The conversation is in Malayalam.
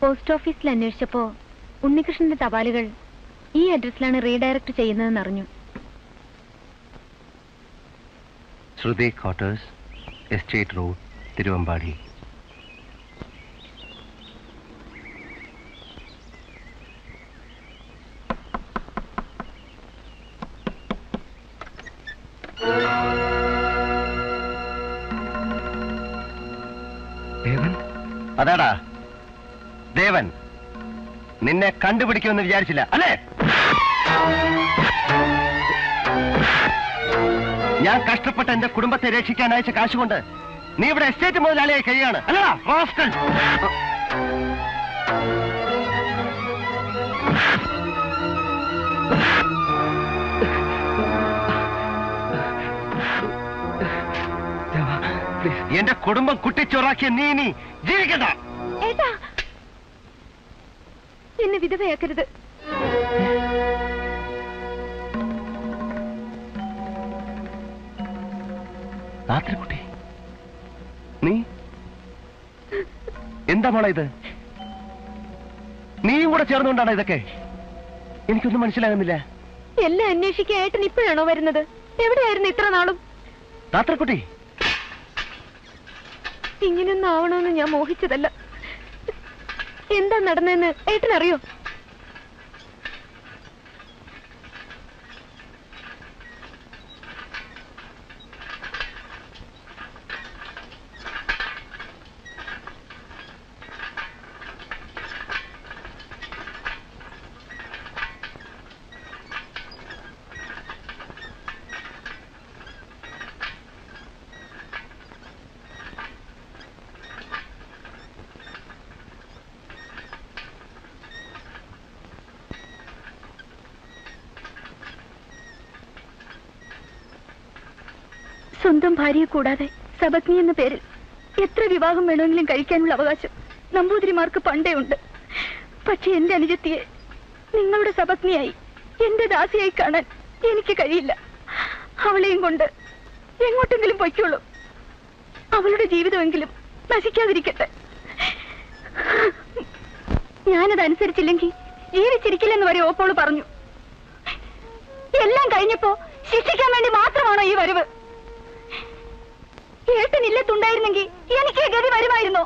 പോസ്റ്റ് ഓഫീസിൽ അന്വേഷിച്ചപ്പോ ഉണ്ണികൃഷ്ണന്റെ തപാലുകൾ ഈ അഡ്രസ്സിലാണ് റീഡയറക്ട് ചെയ്യുന്നതെന്ന് അറിഞ്ഞു. ശ്രുതി ക്വാർട്ടേഴ്സ്, എസ്റ്റേറ്റ് റോഡ്, തിരുവമ്പാടി. ദേവൻ? അതാടാ ദേവൻ. നിന്നെ കണ്ടുപിടിക്കുമെന്ന് വിചാരിച്ചില്ല അല്ലേ? ഞാൻ കഷ്ടപ്പെട്ട് എന്റെ കുടുംബത്തെ രക്ഷിക്കാൻ അയച്ച കാശുകൊണ്ട് നീ ഇവിടെ എസ്റ്റേറ്റ് മുതലാളിയായി കഴിയാണ് അല്ലടാ റാസ്കൽ? എന്റെ കുടുംബം കുട്ടിച്ചോറാക്കിയ നീ ജീവിക്കണ്ട. എന്നെ വിധവയാക്കരുത്. രാത്രിക്കുട്ടി, നീ എന്താ മോളെ ഇത്? നീയും കൂടെ ചേർന്നുകൊണ്ടാണ് ഇതൊക്കെ? എനിക്കൊന്നും മനസ്സിലാകുന്നില്ല. എല്ലാം അന്വേഷിക്കാൻ ഏട്ടൻ ഇപ്പോഴാണോ വരുന്നത്? എവിടെയായിരുന്നു ഇത്ര നാളും? രാത്രിക്കുട്ടി, ഇങ്ങനെയൊന്നും ആവണമെന്ന് ഞാൻ മോഹിച്ചതല്ല. എന്താ നടന്നതെന്ന് ഏട്ടനറിയോ? സ്വന്തം ഭാര്യയെ കൂടാതെ സബഗ്നി എന്ന പേരിൽ എത്ര വിവാഹം വേണമെങ്കിലും കഴിക്കാനുള്ള അവകാശം നമ്പൂതിരിമാർക്ക് പണ്ടേ ഉണ്ട്. പക്ഷെ എന്റെ അനുജത്തിയെ നിങ്ങളുടെ സബഗ്നിയായി, എന്റെ ദാസിയായി കാണാൻ എനിക്ക് കഴിയില്ല. അവളെയും കൊണ്ട് എങ്ങോട്ടെങ്കിലും പൊയ്ക്കോളൂ. അവളുടെ ജീവിതമെങ്കിലും നശിക്കാതിരിക്കട്ടെ. ഞാനതനുസരിച്ചില്ലെങ്കിൽ ജീവിച്ചിരിക്കില്ലെന്ന് വരെ ഓപ്പോള് പറഞ്ഞു. എല്ലാം കഴിഞ്ഞപ്പോ ശിക്ഷിക്കാൻ വേണ്ടി മാത്രമാണോ ഈ വരവ്? ഏട്ടനില്ലത്തുണ്ടായിരുന്നെങ്കിൽ എനിക്ക് ഗതി വരുമായിരുന്നോ?